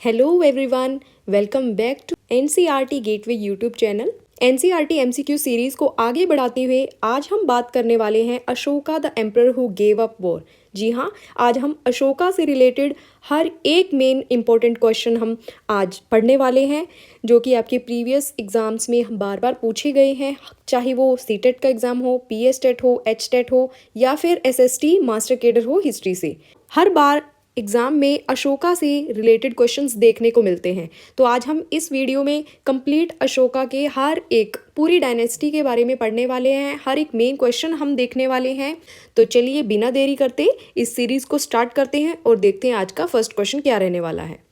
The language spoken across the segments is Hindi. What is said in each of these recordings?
Hello everyone, welcome back to NCERT gateway YouTube channel. NCERT MCQ series को आगे बढ़ाते हुए आज हम बात करने वाले हैं Ashoka the emperor who gave up war. जी हाँ, आज हम अशोका से रिलेटेड हर एक मेन इंपॉर्टेंट क्वेश्चन हम आज पढ़ने वाले हैं, जो कि आपके प्रीवियस एग्जाम्स में बार बार पूछे गए हैं, चाहे वो सीटेट का एग्ज़ाम हो, पीएस टेट हो, एच टेट हो या फिर एसएसटी मास्टर कैडर हो हिस्ट्री से। हर बार एग्ज़ाम में अशोका से रिलेटेड क्वेश्चंस देखने को मिलते हैं। तो आज हम इस वीडियो में कंप्लीट अशोका के हर एक पूरी डायनेस्टी के बारे में पढ़ने वाले हैं, हर एक मेन क्वेश्चन हम देखने वाले हैं। तो चलिए बिना देरी करते इस सीरीज़ को स्टार्ट करते हैं और देखते हैं आज का फर्स्ट क्वेश्चन क्या रहने वाला है।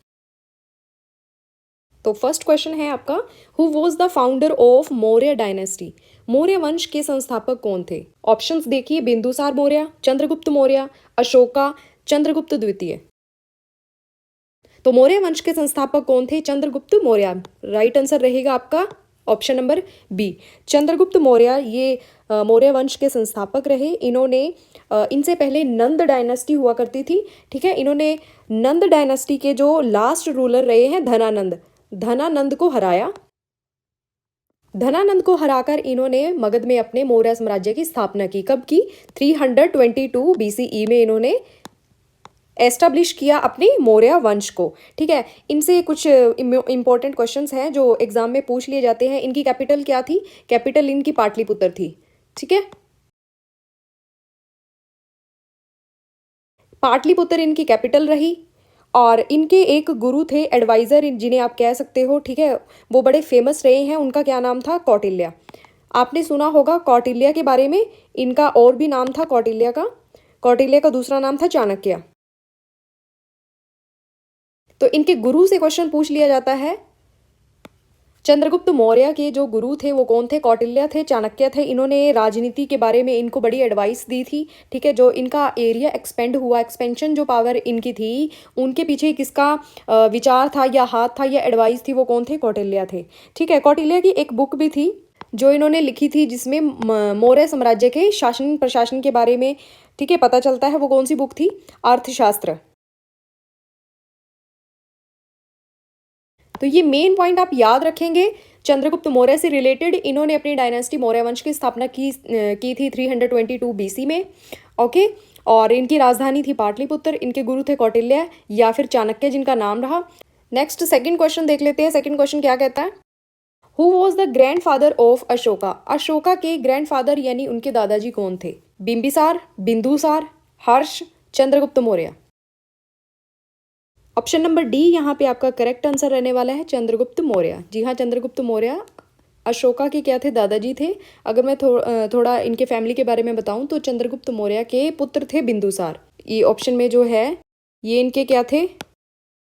तो फर्स्ट क्वेश्चन है आपका, who was the founder of Maurya dynasty? Maurya वंश के संस्थापक कौन थे? ऑप्शंस देखिए, बिंदुसार मौर्य, चंद्रगुप्त मौर्य, अशोका, चंद्रगुप्त द्वितीय। तो मौर्य वंश के संस्थापक कौन थे? चंद्रगुप्त मौर्य। राइट आंसर रहेगा आपका option number B, Chandragupta Maurya. ये मौर्य वंश के संस्थापक रहे। इन्होंने इनसे पहले नंद डायनेस्टी हुआ करती थी, ठीक है। इन्होंने नंद डायनेस्टी के जो लास्ट रूलर रहे हैं धनानंद को हराया। धनानंद को हराकर इन्होंने मगध में अपने मौर्य साम्राज्य की स्थापना की। कब की? 322 बीसीई में इन्होंने एस्टेब्लिश किया अपने मौर्य वंश को, ठीक है। इनसे कुछ इंपॉर्टेंट क्वेश्चंस हैं जो एग्जाम में पूछ लिए जाते हैं। इनकी कैपिटल क्या थी? कैपिटल इनकी पाटलिपुत्र थी, ठीक है। पाटलिपुत्र इनकी कैपिटल रही। और इनके एक गुरु थे, एडवाइजर जिन्हें आप कह सकते हो, ठीक है। वो बड़े फेमस रहे हैं। उनका क्या नाम था? कौटिल्य। आपने सुना होगा कौटिल्य के बारे में। इनका और भी नाम था कौटिल्य का। कौटिल्य का दूसरा नाम था चाणक्य। तो इनके गुरु से क्वेश्चन पूछ लिया जाता है। चंद्रगुप्त मौर्य के जो गुरु थे वो कौन थे? कौटिल्य थे, चाणक्य थे। इन्होंने राजनीति के बारे में इनको बड़ी एडवाइस दी थी, ठीक है। जो इनका एरिया एक्सपेंड हुआ, एक्सपेंशन जो पावर इनकी थी, उनके पीछे किसका विचार था या हाथ था या एडवाइस थी? वो कौन थे? कौटिल्य थे, ठीक है। कौटिल्य की एक बुक भी थी जो इन्होंने लिखी थी, जिसमें मौर्य साम्राज्य के शासन प्रशासन के बारे में, ठीक है, पता चलता है। वो कौन सी बुक थी? अर्थशास्त्र। तो ये मेन पॉइंट आप याद रखेंगे। चंद्रगुप्त मौर्य से रिलेटेड इन्होंने अपनी डायनेस्टी मौर्य वंश की स्थापना की थी 322 बीसी में, ओके। और इनकी राजधानी थी पाटलिपुत्र। इनके गुरु थे कौटिल्य या फिर चाणक्य, जिनका नाम रहा। नेक्स्ट सेकंड क्वेश्चन देख लेते हैं। सेकंड क्वेश्चन क्या कहता है? Who was the grand father of Ashoka? Ashoka के ग्रैंड फादर यानी उनके दादाजी कौन थे? Bimbisara, Bindusara, Harsha, Chandragupta Maurya. Option number D यहाँ पे आपका करेक्ट आंसर रहने वाला है, चंद्रगुप्त मौर्य। जी हाँ, चंद्रगुप्त मौर्य अशोका के क्या थे? दादाजी थे। अगर मैं थोड़ा इनके फैमिली के बारे में बताऊं तो चंद्रगुप्त मौर्य के पुत्र थे बिंदुसार। ये ऑप्शन में जो है ये इनके क्या थे?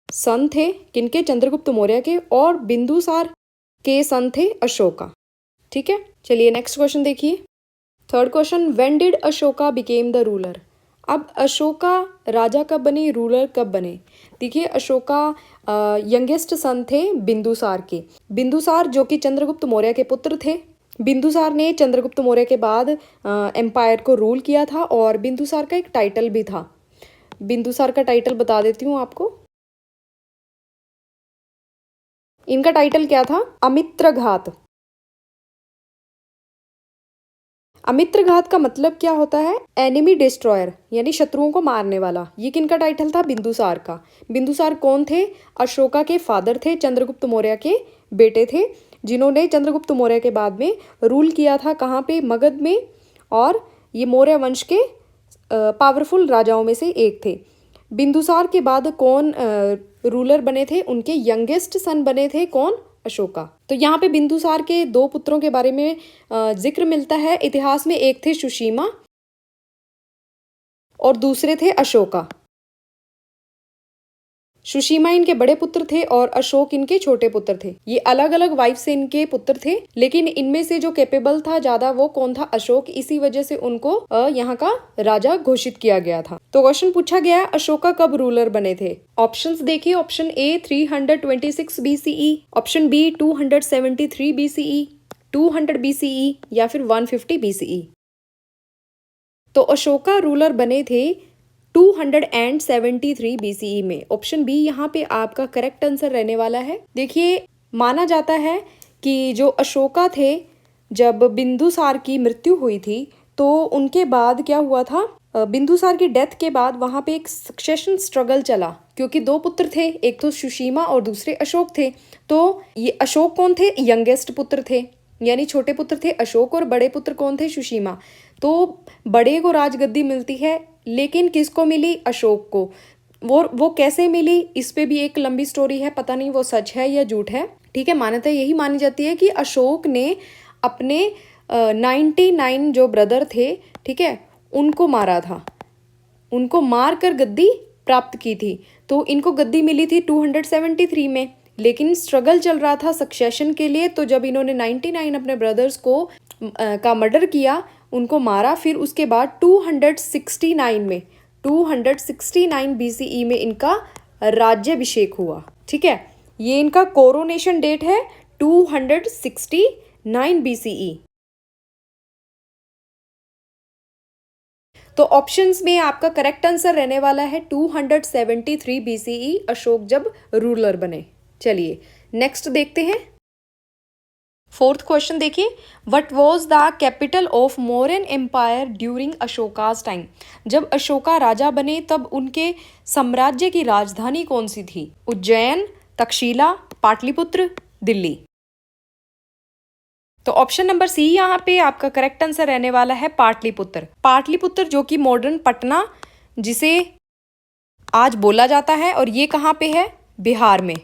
सन थे। किनके? चंद्रगुप्त मौर्य के। और बिंदुसार के सन थे अशोका, ठीक है। चलिए नेक्स्ट क्वेश्चन देखिए। Third question, when did Ashoka became the ruler? अब अशोका राजा कब बने, रूलर कब बने? देखिए, अशोका यंगेस्ट सन थे बिंदुसार के। बिंदुसार जो कि चंद्रगुप्त मौर्य के पुत्र थे। बिंदुसार ने चंद्रगुप्त मौर्य के बाद एम्पायर को रूल किया था। और बिंदुसार का एक टाइटल भी था। बिंदुसार का टाइटल बता देती हूँ आपको। इनका टाइटल क्या था? अमित्रघात। अमित्रघात का मतलब क्या होता है? एनिमी डिस्ट्रॉयर, यानी शत्रुओं को मारने वाला। ये किनका टाइटल था? बिंदुसार का। बिंदुसार कौन थे? अशोका के फादर थे, चंद्रगुप्त मौर्य के बेटे थे, जिन्होंने चंद्रगुप्त मौर्य के बाद में रूल किया था। कहाँ पे? मगध में। और ये मौर्य वंश के पावरफुल राजाओं में से एक थे। बिंदुसार के बाद कौन रूलर बने थे? उनके यंगेस्ट सन बने थे। कौन? अशोका। तो यहाँ पे बिंदुसार के दो पुत्रों के बारे में जिक्र मिलता है इतिहास में। एक थे सुशीमा और दूसरे थे अशोका। सुशीमा इनके बड़े पुत्र थे और अशोक इनके छोटे पुत्र थे। ये अलग अलग वाइफ से इनके पुत्र थे, लेकिन इनमें से जो कैपेबल था ज्यादा वो कौन था? अशोक। इसी वजह से उनको यहाँ का राजा घोषित किया गया था। तो क्वेश्चन पूछा गया है, अशोका कब रूलर बने थे? ऑप्शंस देखिए। Option A 326 BCE, option B 273 BCE, 200 BCE या फिर 150 बीसीई। तो अशोका रूलर बने थे 273 BCE में। ऑप्शन बी यहाँ पे आपका करेक्ट आंसर रहने वाला है। देखिए, माना जाता है कि जो अशोका थे, जब बिंदुसार की मृत्यु हुई थी तो उनके बाद क्या हुआ था, बिंदुसार की डेथ के बाद वहाँ पे एक सक्सेशन स्ट्रगल चला, क्योंकि दो पुत्र थे, एक तो सुशीमा और दूसरे अशोक थे। तो ये अशोक कौन थे, यंगेस्ट पुत्र थे, यानी छोटे पुत्र थे अशोक, और बड़े पुत्र कौन थे, सुशीमा। तो बड़े को राजगद्दी मिलती है, लेकिन किसको मिली, अशोक को। वो कैसे मिली, इस पे भी एक लंबी स्टोरी है, पता नहीं वो सच है या झूठ है। ठीक है, मान्यता यही मानी जाती है कि अशोक ने अपने 99 जो ब्रदर थे, ठीक है, उनको मारा था, उनको मार कर गद्दी प्राप्त की थी। तो इनको गद्दी मिली थी 273 में, लेकिन स्ट्रगल चल रहा था सक्सेशन के लिए। तो जब इन्होंने 99 अपने ब्रदर्स को का मर्डर किया, उनको मारा, फिर उसके बाद 269 BCE में इनका राज्याभिषेक हुआ। ठीक है, ये इनका कोरोनेशन डेट है 269 BCE। तो ऑप्शंस में आपका करेक्ट आंसर रहने वाला है 273 BCE, अशोक जब रूलर बने। चलिए नेक्स्ट देखते हैं। फोर्थ क्वेश्चन देखिए, what was the capital of Mauryan empire during Ashoka's time. जब अशोका राजा बने तब उनके साम्राज्य की राजधानी कौन सी थी, उज्जैन, तक्षशिला, पाटलिपुत्र, दिल्ली। तो ऑप्शन नंबर सी यहाँ पे आपका करेक्ट आंसर रहने वाला है पाटलिपुत्र। पाटलिपुत्र जो कि मॉडर्न पटना जिसे आज बोला जाता है, और ये कहाँ पे है, बिहार में।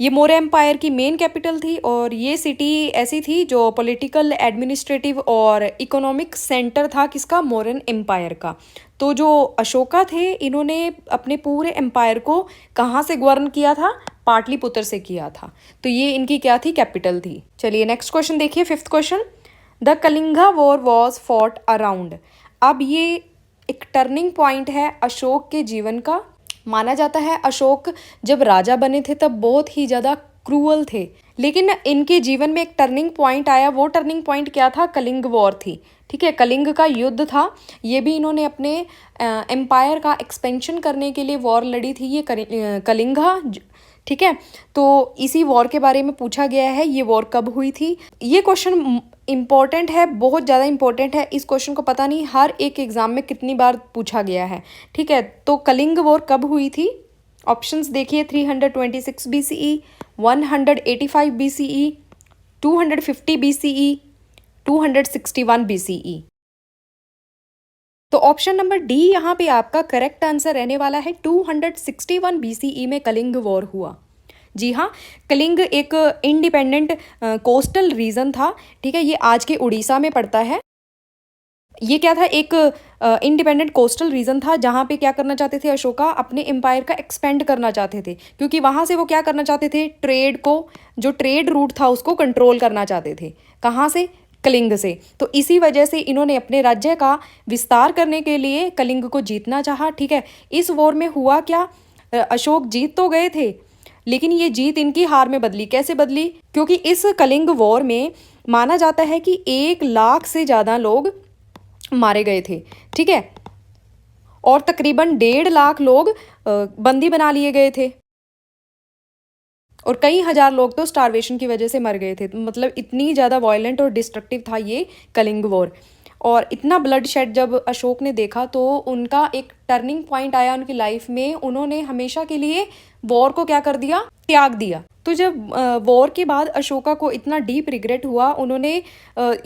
ये मौर्य एम्पायर की मेन कैपिटल थी, और ये सिटी ऐसी थी जो पॉलिटिकल, एडमिनिस्ट्रेटिव और इकोनॉमिक सेंटर था किसका, मौर्यन एम्पायर का। तो जो अशोका थे, इन्होंने अपने पूरे एम्पायर को कहाँ से गवर्न किया था, पाटलिपुत्र से किया था। तो ये इनकी क्या थी, कैपिटल थी। चलिए नेक्स्ट क्वेश्चन देखिए, fifth question, the Kalinga war was fought around. अब ये एक टर्निंग पॉइंट है अशोक के जीवन का। माना जाता है अशोक जब राजा बने थे तब बहुत ही ज़्यादा क्रूअल थे, लेकिन इनके जीवन में एक टर्निंग पॉइंट आया। वो टर्निंग पॉइंट क्या था, कलिंग वॉर थी। ठीक है, कलिंग का युद्ध था। ये भी इन्होंने अपने एम्पायर का एक्सपेंशन करने के लिए वॉर लड़ी थी, ये कलिंगा। ठीक है, तो इसी वॉर के बारे में पूछा गया है, ये वॉर कब हुई थी। ये क्वेश्चन इम्पॉर्टेंट है, बहुत ज़्यादा इम्पॉर्टेंट है। इस क्वेश्चन को पता नहीं हर एक एग्जाम में कितनी बार पूछा गया है। ठीक है, तो कलिंग वॉर कब हुई थी। ऑप्शंस देखिए, 326 BCE, 185 BCE, 250 BCE, 261 BCE। तो ऑप्शन नंबर डी यहाँ पे आपका करेक्ट आंसर रहने वाला है। 261 BCE में कलिंग वॉर हुआ। जी हाँ, कलिंग एक इंडिपेंडेंट कोस्टल रीजन था। ठीक है, ये आज के उड़ीसा में पड़ता है। ये क्या था, एक इंडिपेंडेंट कोस्टल रीजन था, जहाँ पे क्या करना चाहते थे अशोका, अपने एम्पायर का एक्सपेंड करना चाहते थे, क्योंकि वहाँ से वो क्या करना चाहते थे, ट्रेड को, जो ट्रेड रूट था उसको कंट्रोल करना चाहते थे। कहाँ से, कलिंग से। तो इसी वजह से इन्होंने अपने राज्य का विस्तार करने के लिए कलिंग को जीतना चाहा। ठीक है, इस वॉर में हुआ क्या, अशोक जीत तो गए थे, लेकिन ये जीत इनकी हार में बदली। कैसे बदली, क्योंकि इस कलिंग वॉर में माना जाता है कि 1 लाख से ज़्यादा लोग मारे गए थे। ठीक है, और तकरीबन 1.5 लाख लोग बंदी बना लिए गए थे, और कई हजार लोग तो स्टारवेशन की वजह से मर गए थे। मतलब इतनी ज़्यादा वायलेंट और डिस्ट्रक्टिव था ये कलिंग वॉर। और इतना ब्लड शेड जब अशोक ने देखा तो उनका एक टर्निंग पॉइंट आया उनकी लाइफ में। उन्होंने हमेशा के लिए वॉर को क्या कर दिया, त्याग दिया। तो जब वॉर के बाद अशोका को इतना डीप रिग्रेट हुआ, उन्होंने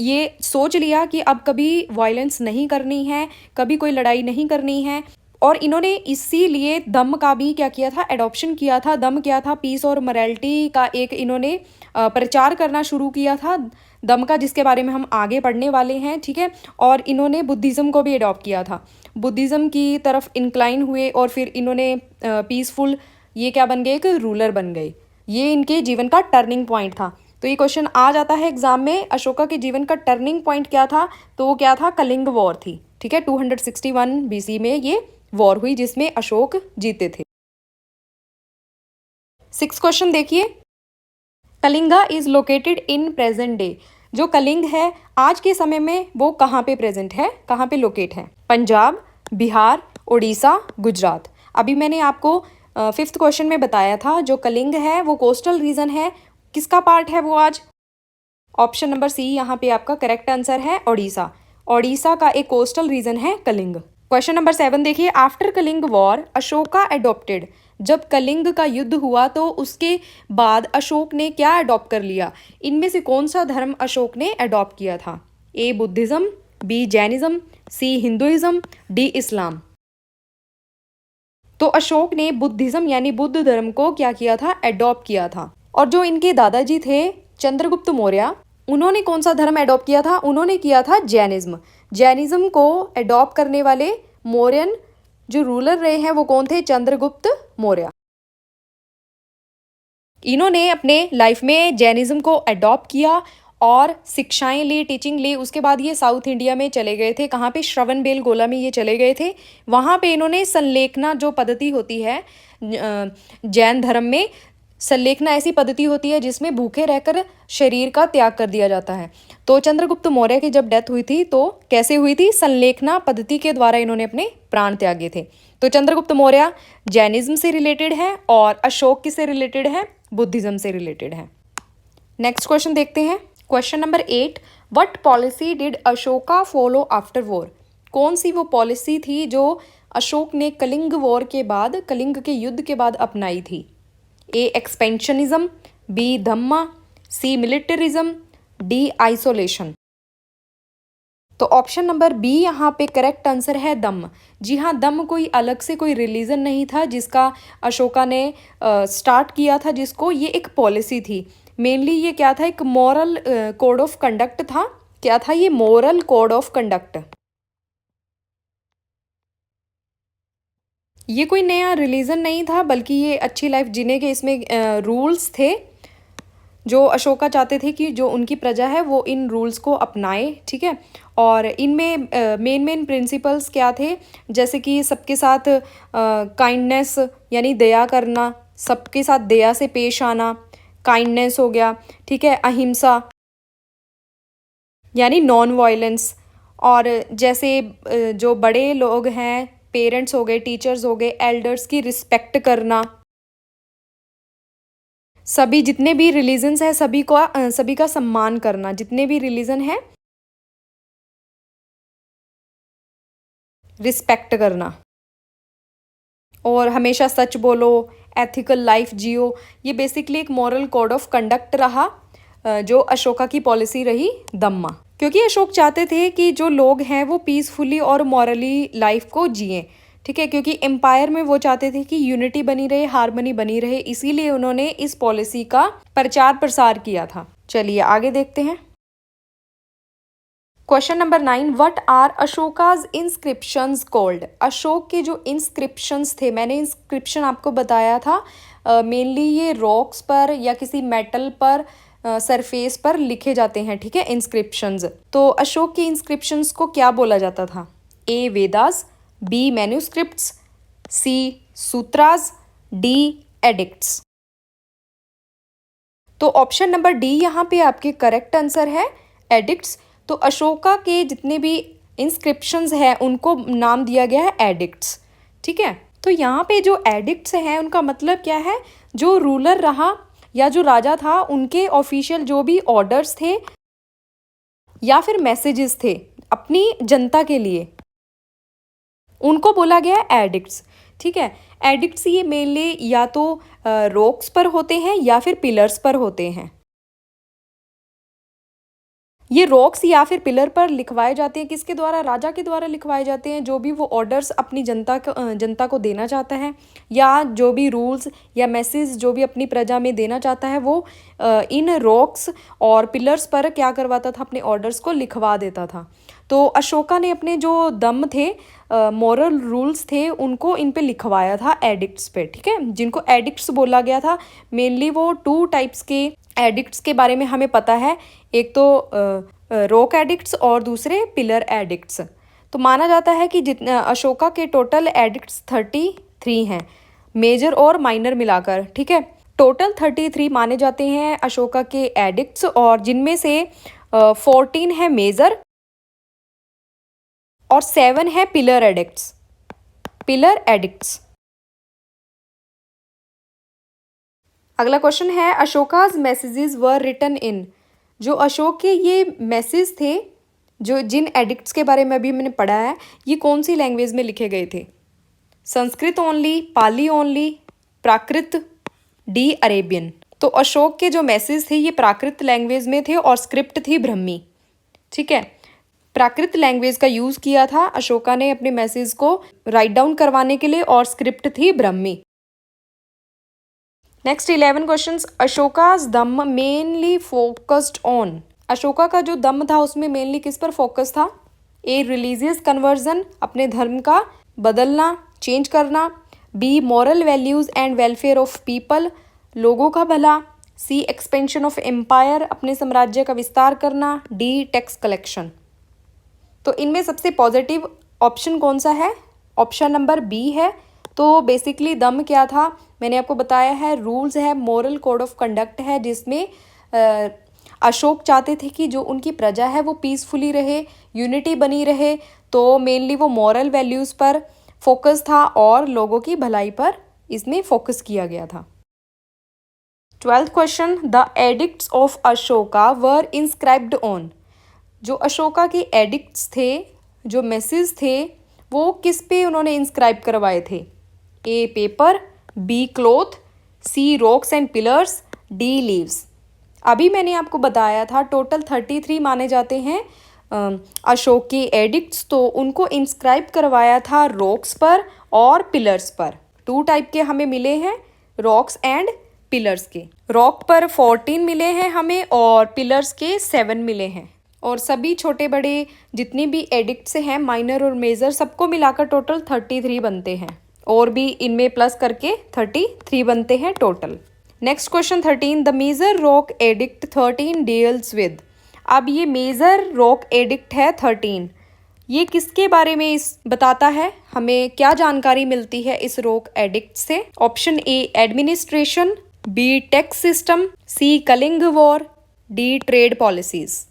ये सोच लिया कि अब कभी वायलेंस नहीं करनी है, कभी कोई लड़ाई नहीं करनी है। और इन्होंने इसीलिए दम का भी क्या किया था, एडॉप्शन किया था। दम क्या था, पीस और मोरालिटी का एक इन्होंने प्रचार करना शुरू किया था दम का, जिसके बारे में हम आगे पढ़ने वाले हैं। ठीक है, और इन्होंने बुद्धिज़्म को भी अडॉप्ट किया था, बुद्धिज़्म की तरफ इंक्लाइन हुए, और फिर इन्होंने पीसफुल, ये क्या बन गए, एक रूलर बन गए। ये इनके जीवन का टर्निंग पॉइंट था। तो ये क्वेश्चन आ जाता है एग्जाम में, अशोका के जीवन का टर्निंग पॉइंट क्या था, तो वो क्या था, कलिंग वॉर थी। ठीक है, 261 BC में ये वॉर हुई जिसमें अशोक जीते थे। 6th क्वेश्चन देखिए, Kalinga is located in present day. जो कलिंग है आज के समय में वो कहाँ पे प्रेजेंट है, कहाँ पे लोकेट है, पंजाब, बिहार, उड़ीसा, गुजरात। अभी मैंने आपको 5th क्वेश्चन में बताया था जो कलिंग है वो कोस्टल रीजन है, किसका पार्ट है वो आज? ऑप्शन नंबर सी यहाँ पे आपका करेक्ट आंसर है ओडिशा। ओडिशा का एक कोस्टल रीजन है कलिंग। क्वेश्चन नंबर 7 देखिए, after Kalinga war Ashoka adopted. जब कलिंग का युद्ध हुआ तो उसके बाद अशोक ने क्या अडॉप्ट कर लिया? इनमें से कौन सा धर्म अशोक ने अडॉप्ट किया था? ए बुद्धिज्म, बी जैनिज्म, सी हिंदुइज्म, डी इस्लाम। तो अशोक ने बुद्धिज्म यानी बुद्ध धर्म को क्या किया था? अडॉप्ट किया था। और जो इनके दादाजी थे चंद्रगुप्त मौर्य, उन्होंने कौन सा धर्म अडॉप्ट किया था? उन्होंने किया था जैनिज्म। जैनिज्म को अडॉप्ट करने वाले मौर्यन जो रूलर रहे हैं वो कौन थे? चंद्रगुप्त मौर्य। इन्होंने अपने लाइफ में जैनिज्म को अडॉप्ट किया और शिक्षाएं ली, टीचिंग ली। उसके बाद ये साउथ इंडिया में चले गए थे। कहाँ पे? श्रवणबेलगोला में ये चले गए थे। वहाँ पे इन्होंने संलेखना जो पद्धति होती है जैन धर्म में, संलेखना ऐसी पद्धति होती है जिसमें भूखे रहकर शरीर का त्याग कर दिया जाता है। तो चंद्रगुप्त मौर्य की जब डेथ हुई थी तो कैसे हुई थी? संलेखना पद्धति के द्वारा इन्होंने अपने प्राण त्यागे थे। तो चंद्रगुप्त मौर्य जैनिज्म से रिलेटेड है और अशोक किससे रिलेटेड है? बुद्धिज्म से रिलेटेड है। नेक्स्ट क्वेश्चन देखते हैं। Question number 8, what policy did Ashoka follow after war? कौन सी वो पॉलिसी थी जो अशोक ने कलिंग वॉर के बाद, कलिंग के युद्ध के बाद अपनाई थी? ए एक्सपेंशनिज्म, बी धम्मा, सी मिलिटरिज्म, डी आइसोलेशन। तो ऑप्शन नंबर बी यहाँ पे करेक्ट आंसर है दम। जी हाँ, दम कोई अलग से कोई रिलीजन नहीं था जिसका अशोका ने स्टार्ट किया था, जिसको ये एक पॉलिसी थी। मेनली ये क्या था? एक मॉरल कोड ऑफ कंडक्ट था। क्या था ये? Moral code of conduct. ये कोई नया रिलीजन नहीं था बल्कि ये अच्छी लाइफ जीने के इसमें रूल्स थे जो अशोका चाहते थे कि जो उनकी प्रजा है वो इन रूल्स को अपनाए। ठीक है, और इनमें मेन प्रिंसिपल्स क्या थे? जैसे कि सबके साथ काइंडनेस यानी दया करना, सबके साथ दया से पेश आना, काइंडनेस हो गया। ठीक है, अहिंसा यानी नॉन वायलेंस, और जैसे जो बड़े लोग हैं, पेरेंट्स हो गए, टीचर्स हो गए, एल्डर्स की रिस्पेक्ट करना। सभी जितने भी रिलीजन्स हैं सभी का सम्मान करना, जितने भी रिलीजन है रिस्पेक्ट करना, और हमेशा सच बोलो, एथिकल लाइफ जियो। ये बेसिकली एक मॉरल कोड ऑफ कंडक्ट रहा जो अशोका की पॉलिसी रही दम्मा। क्योंकि अशोक चाहते थे कि जो लोग हैं वो पीसफुली और मॉरली लाइफ को जिएं। ठीक है, क्योंकि एम्पायर में वो चाहते थे कि यूनिटी बनी रहे, हार्मनी बनी रहे, इसीलिए उन्होंने इस पॉलिसी का प्रचार प्रसार किया था। चलिए आगे देखते हैं। Question number 9, what are Ashoka's inscriptions called? Ashoka के जो इंस्क्रिप्शंस थे, मैंने इंस्क्रिप्शन आपको बताया था, मेनली ये रॉक्स पर या किसी मेटल पर सरफेस पर लिखे जाते हैं। ठीक है, इंस्क्रिप्शंस। तो अशोक की इंस्क्रिप्शंस को क्या बोला जाता था? ए वेदास, बी मैन्यूस्क्रिप्ट्स, सी सूत्रास, डी एडिक्ट्स। तो ऑप्शन नंबर डी यहाँ पे आपके करेक्ट आंसर है, एडिक्ट्स। तो अशोका के जितने भी इंस्क्रिप्शंस हैं उनको नाम दिया गया है एडिक्ट्स। ठीक है, तो यहाँ पे जो एडिक्ट्स हैं उनका मतलब क्या है? जो रूलर रहा या जो राजा था उनके ऑफिशियल जो भी ऑर्डर्स थे या फिर मैसेजेस थे अपनी जनता के लिए, उनको बोला गया है एडिक्ट्स। ठीक है, एडिक्ट्स ये मेनली या तो रॉक्स पर होते हैं या फिर पिलर्स पर होते हैं। ये रॉक्स या फिर पिलर पर लिखवाए जाते हैं, किसके द्वारा? राजा के द्वारा लिखवाए जाते हैं, जो भी वो ऑर्डर्स अपनी जनता को देना चाहता है, या जो भी रूल्स या मैसेज जो भी अपनी प्रजा में देना चाहता है वो इन रॉक्स और पिलर्स पर क्या करवाता था? अपने ऑर्डर्स को लिखवा देता था। तो अशोका ने अपने जो दम थे, मॉरल रूल्स थे, उनको इन पे लिखवाया था एडिक्ट्स पे। ठीक है, जिनको एडिक्ट्स बोला गया था। मेनली वो 2 टाइप्स के एडिक्ट्स के बारे में हमें पता है, एक तो रॉक एडिक्ट्स और दूसरे पिलर एडिक्ट्स। तो माना जाता है कि जितना अशोका के टोटल एडिक्ट्स 33 हैं, मेजर और माइनर मिलाकर। ठीक है, टोटल 33 माने जाते हैं अशोका के एडिक्ट्स, और जिनमें से 14 है मेजर और 7 है पिलर एडिक्ट्स। Pillar addicts. अगला क्वेश्चन है Ashoka's messages were written in. जो अशोक के ये मैसेज थे, जो जिन एडिक्ट्स के बारे में अभी मैंने पढ़ा है, ये कौन सी लैंग्वेज में लिखे गए थे? संस्कृत ओनली, पाली ओनली, प्राकृत, डी अरेबियन। तो अशोक के जो मैसेज थे ये प्राकृत लैंग्वेज में थे और स्क्रिप्ट थी ब्रह्मी। ठीक है, प्राकृत लैंग्वेज का यूज़ किया था अशोका ने अपने मैसेज को राइट डाउन करवाने के लिए और स्क्रिप्ट थी ब्रह्मी। Next 11 questions. अशोकाज दम मेनली फोकस्ड ऑन। अशोका का जो दम था उसमें मेनली किस पर फोकस था? ए रिलीजियस कन्वर्जन, अपने धर्म का बदलना, चेंज करना। B moral values and welfare of people, लोगों का भला। सी एक्सपेंशन ऑफ एम्पायर, अपने साम्राज्य का विस्तार करना। D tax collection. तो इनमें सबसे पॉजिटिव ऑप्शन कौन सा है? ऑप्शन नंबर बी है। तो बेसिकली दम क्या था मैंने आपको बताया है, रूल्स है, मॉरल कोड ऑफ कंडक्ट है, जिसमें अशोक चाहते थे कि जो उनकी प्रजा है वो पीसफुली रहे, यूनिटी बनी रहे। तो मेनली वो मॉरल वैल्यूज़ पर फोकस था और लोगों की भलाई पर इसमें फोकस किया गया था। 12th question. The addicts of Ashoka were inscribed on. जो अशोका के एडिक्ट्स थे, जो मैसेज थे, वो किस पे उन्होंने इंस्क्राइब करवाए थे? A paper, B cloth, C rocks and pillars, D leaves. अभी मैंने आपको बताया था टोटल 33 माने जाते हैं अशोक के एडिक्ट्स, तो उनको इंस्क्राइब करवाया था रॉक्स पर और पिलर्स पर। 2 टाइप के हमें मिले हैं, रॉक्स एंड पिलर्स के। रॉक पर 14 मिले हैं हमें और पिलर्स के 7 मिले हैं। और सभी छोटे बड़े जितनी भी एडिक्ट्स हैं, माइनर और मेजर, सबको मिलाकर टोटल 33 बनते हैं और भी इनमें प्लस करके 33 बनते हैं total. Next question 13। The major rock edict 13 deals with. अब ये मेजर रॉक एडिक्ट है 13, ये किसके बारे में इस बताता है? हमें क्या जानकारी मिलती है इस रॉक एडिक्ट से? Option A administration, B tax system, C Kalinga war, D trade policies.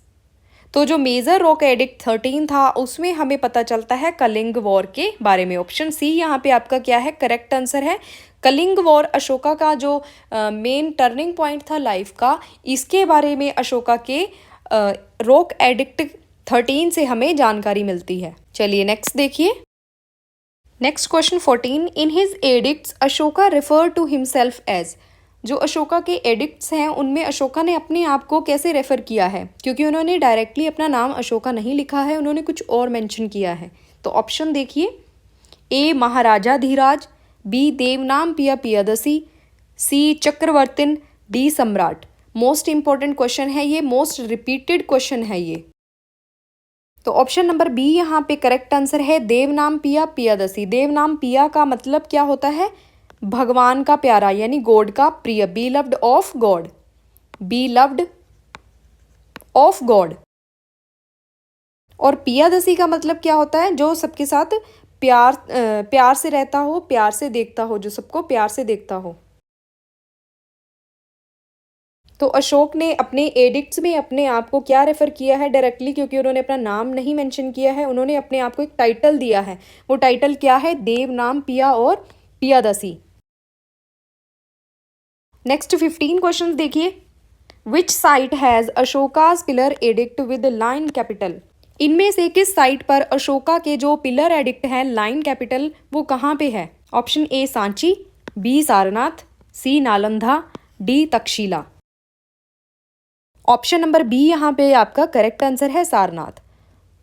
तो जो मेजर रॉक एडिक्ट 13 था उसमें हमें पता चलता है कलिंग वॉर के बारे में। ऑप्शन सी यहाँ पे आपका क्या है? करेक्ट आंसर है। कलिंग वॉर अशोका का जो मेन टर्निंग पॉइंट था लाइफ का, इसके बारे में अशोका के रॉक एडिक्ट 13 से हमें जानकारी मिलती है। चलिए नेक्स्ट देखिए। Next question 14। In his edicts Ashoka refer to himself as. जो अशोका के एडिक्ट्स हैं उनमें अशोका ने अपने आप को कैसे रेफर किया है? क्योंकि उन्होंने डायरेक्टली अपना नाम अशोका नहीं लिखा है, उन्होंने कुछ और मेंशन किया है। तो ऑप्शन देखिए। ए महाराजा धीराज, बी देवनाम पिया पियादसी, सी चक्रवर्तिन, डी सम्राट। मोस्ट इंपॉर्टेंट क्वेश्चन है ये, मोस्ट रिपीटेड क्वेश्चन है ये। तो ऑप्शन नंबर बी यहाँ पे करेक्ट आंसर है, देवनाम पिया पियादसी। देवनाम पिया का मतलब क्या होता है? भगवान का प्यारा, यानी गॉड का प्रिय, be loved of God, be loved of God. और पियादसी का मतलब क्या होता है? जो सबके साथ प्यार से रहता हो, प्यार से देखता हो, जो सबको प्यार से देखता हो। तो अशोक ने अपने एडिक्ट्स में अपने आप को क्या रेफर किया है डायरेक्टली? क्योंकि उन्होंने अपना नाम नहीं मेंशन किया है, उन्होंने अपने आप को एक टाइटल दिया है। वो टाइटल क्या है? देवनाम पिया और पियादसी। नेक्स्ट 15 क्वेश्चन देखिए। Which site has Ashoka's pillar edict with lion capital. इनमें से किस साइट पर अशोका के जो पिलर एडिक्ट है लाइन कैपिटल, वो कहाँ पे है? Option A Sanchi, B Sarnath, C Nalanda, D Takshashila. Option number B यहाँ पे आपका करेक्ट आंसर है, सारनाथ।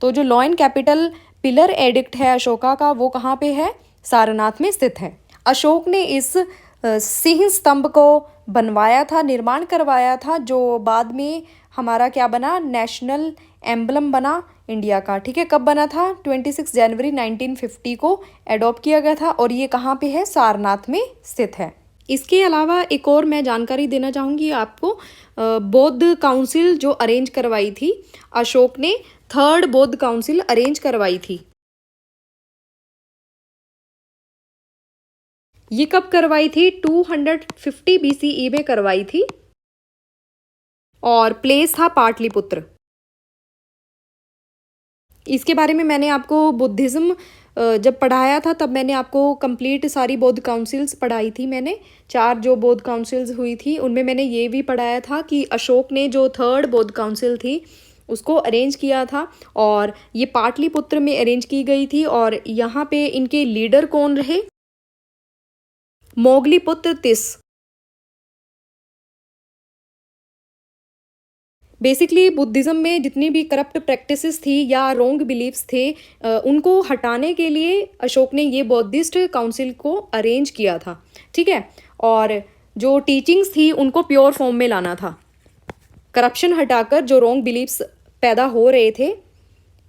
तो जो लाइन कैपिटल पिलर एडिक्ट है अशोका का, वो कहाँ पे है? सारनाथ में स्थित है। अशोक ने इस सिंह स्तंभ को बनवाया था, निर्माण करवाया था, जो बाद में हमारा क्या बना? नेशनल एम्बलम बना इंडिया का। ठीक है, कब बना था? 26 जनवरी 1950 को एडॉप्ट किया गया था और ये कहाँ पे है? सारनाथ में स्थित है। इसके अलावा एक और मैं जानकारी देना चाहूँगी आपको। बौद्ध काउंसिल जो अरेंज करवाई थी अशोक ने, 3rd बौद्ध काउंसिल अरेंज करवाई थी। ये कब करवाई थी? 250 BCE में करवाई थी और प्लेस था पाटलिपुत्र। इसके बारे में मैंने आपको बुद्धिज्म जब पढ़ाया था तब मैंने आपको कंप्लीट सारी बौद्ध काउंसिल्स पढ़ाई थी। मैंने 4 जो बौद्ध काउंसिल्स हुई थी उनमें मैंने ये भी पढ़ाया था कि अशोक ने जो 3rd बौद्ध काउंसिल थी उसको अरेंज किया था और ये पाटलिपुत्र में अरेंज की गई थी। और यहाँ पे इनके लीडर कौन रहे? मोगलीपुत्र तिस। बेसिकली बुद्धिज़्म में जितनी भी करप्ट प्रैक्टिसेस थी या रोंग बिलीव्स थे उनको हटाने के लिए अशोक ने ये बौद्धिस्ट काउंसिल को अरेंज किया था। ठीक है, और जो टीचिंग्स थी उनको प्योर फॉर्म में लाना था, करप्शन हटाकर जो रोंग बिलीव्स पैदा हो रहे थे,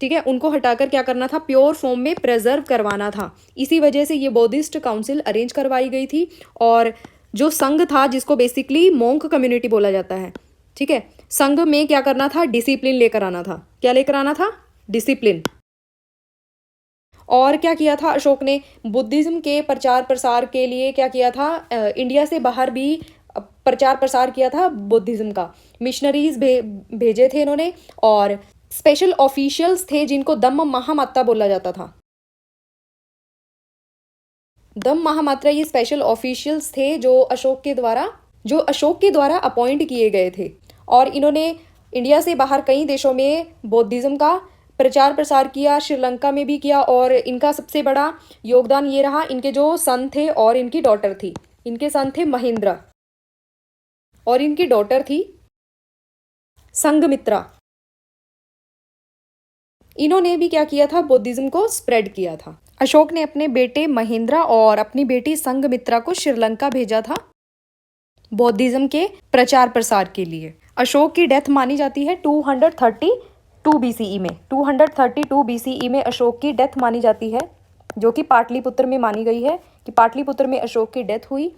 ठीक है, उनको हटाकर क्या करना था, प्योर फॉर्म में प्रेजर्व करवाना था। इसी वजह से ये बौद्धिस्ट काउंसिल अरेंज करवाई गई थी। और जो संघ था जिसको बेसिकली मोंक कम्युनिटी बोला जाता है, ठीक है, संघ में क्या करना था, डिसिप्लिन लेकर आना था। क्या लेकर आना था? डिसिप्लिन। और क्या किया था अशोक ने? बुद्धिज्म के प्रचार प्रसार के लिए क्या किया था, इंडिया से बाहर भी प्रचार प्रसार किया था बुद्धिज्म का। मिशनरीज भेजे थे इन्होंने और स्पेशल ऑफिशियल्स थे जिनको दम्म महामात्रा बोला जाता था। दम्म महामात्रा ये स्पेशल ऑफिशियल्स थे जो अशोक के द्वारा अपॉइंट किए गए थे। और इन्होंने इंडिया से बाहर कई देशों में बौद्धिज्म का प्रचार प्रसार किया, श्रीलंका में भी किया। और इनका सबसे बड़ा योगदान ये रहा, इनके जो सन थे और इनकी डॉटर थी। इनके सन थे महेंद्र और इनकी डॉटर थी संघमित्रा। इन्होंने भी क्या किया था, बुद्धिज्म को स्प्रेड किया था। अशोक ने अपने बेटे महेंद्र और अपनी बेटी संघमित्रा को श्रीलंका भेजा था बौद्धिज्म के प्रचार प्रसार के लिए। अशोक की डेथ मानी जाती है 232 BCE में। 232 BCE में अशोक की डेथ मानी जाती है, जो कि पाटलिपुत्र में मानी गई है कि पाटलिपुत्र में अशोक की डेथ हुई।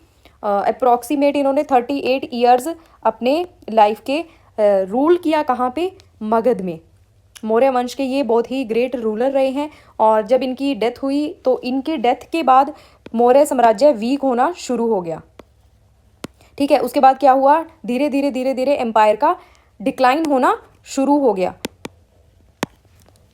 अप्रॉक्सीमेट इन्होंने 38 ईयर्स अपने लाइफ के रूल किया। कहाँ पे? मगध में। मौर्य वंश के ये बहुत ही ग्रेट रूलर रहे हैं। और जब इनकी डेथ हुई तो इनके डेथ के बाद मौर्य साम्राज्य वीक होना शुरू हो गया। ठीक है, उसके बाद क्या हुआ, धीरे धीरे एम्पायर का डिक्लाइन होना शुरू हो गया।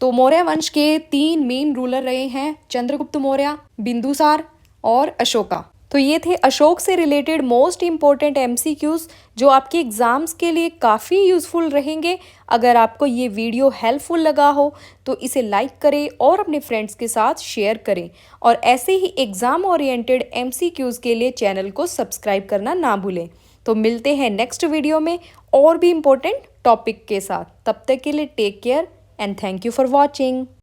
तो मौर्य वंश के 3 मेन रूलर रहे हैं, चंद्रगुप्त मौर्य, बिंदुसार और अशोका। तो ये थे अशोक से रिलेटेड मोस्ट इम्पोर्टेंट MCQs जो आपके एग्जाम्स के लिए काफ़ी यूज़फुल रहेंगे। अगर आपको ये वीडियो हेल्पफुल लगा हो तो इसे लाइक करें और अपने फ्रेंड्स के साथ शेयर करें। और ऐसे ही एग्ज़ाम ओरिएंटेड MCQs के लिए चैनल को सब्सक्राइब करना ना भूलें। तो मिलते हैं नेक्स्ट वीडियो में और भी इम्पोर्टेंट टॉपिक के साथ। तब तक के लिए take care and thank you for watching.